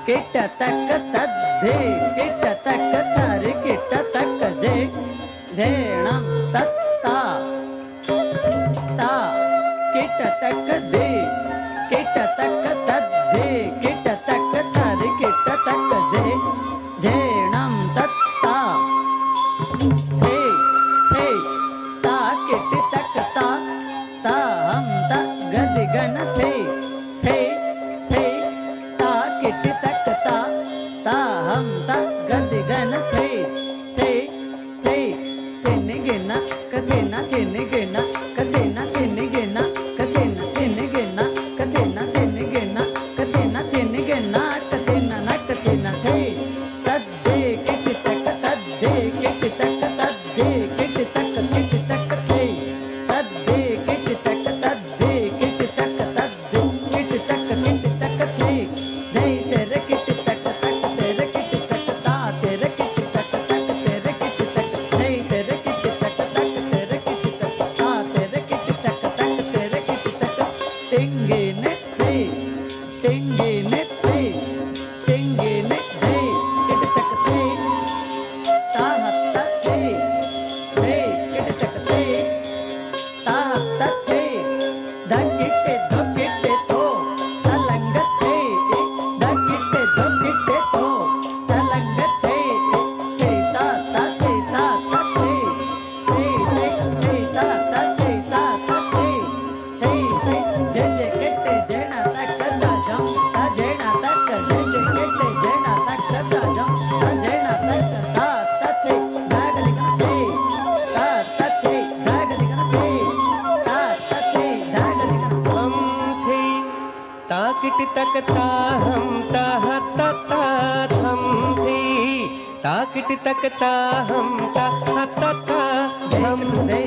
kit तक तद्धे kit तक तरि किट तक जे झेणं तत्ता ता किट तक दे किट तक तद्धे किट तक तरि किट तक जे झेणं तत्ता थे थे ता किट तक ता हम ता गदि गण थे थे किट तक ता हम ता गदि गण थे तिन गिना कथेना तिन गिना कथेना तिन गिना कथेना तिन गिना कथेना तिन गिना कथेना तिन गिना कथेना न कथेना थे तद्धे किट तक तद्धे किट तक तद्धे किट तक थे तद्धे किट तक तद्धे किट तक तद्धे किट तक थे तेरे किट तक तेरे किट तक ता तेरे किट तक तेरे किट तक नहीं तेरे किट तक तेरे किट तक ता तेरे किट तक तेरे किट तक टिंगे ने थे किट तक थे ता हत्ता थे किट तक थे ता हत्ता थे द किटे दो किटे तो तलंग थे तो तलंग थे ता थे ता थे ता थे जे जे केटे जेना तक ता जम ता जेना तक जे जे केटे जेना तक ता जम ता जेना तक ता थे दाग दिखा थे ता थे दाग दिखा थे ता थे दाग दिखा हम थे ता किट तक ता हम ता हत्ता ता हम थे ता किट तक ता हम ता हत्ता ता हम थे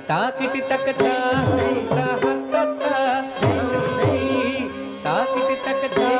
ता किट तक ता हम ता हत्ता ता हम थे ता किट तक ता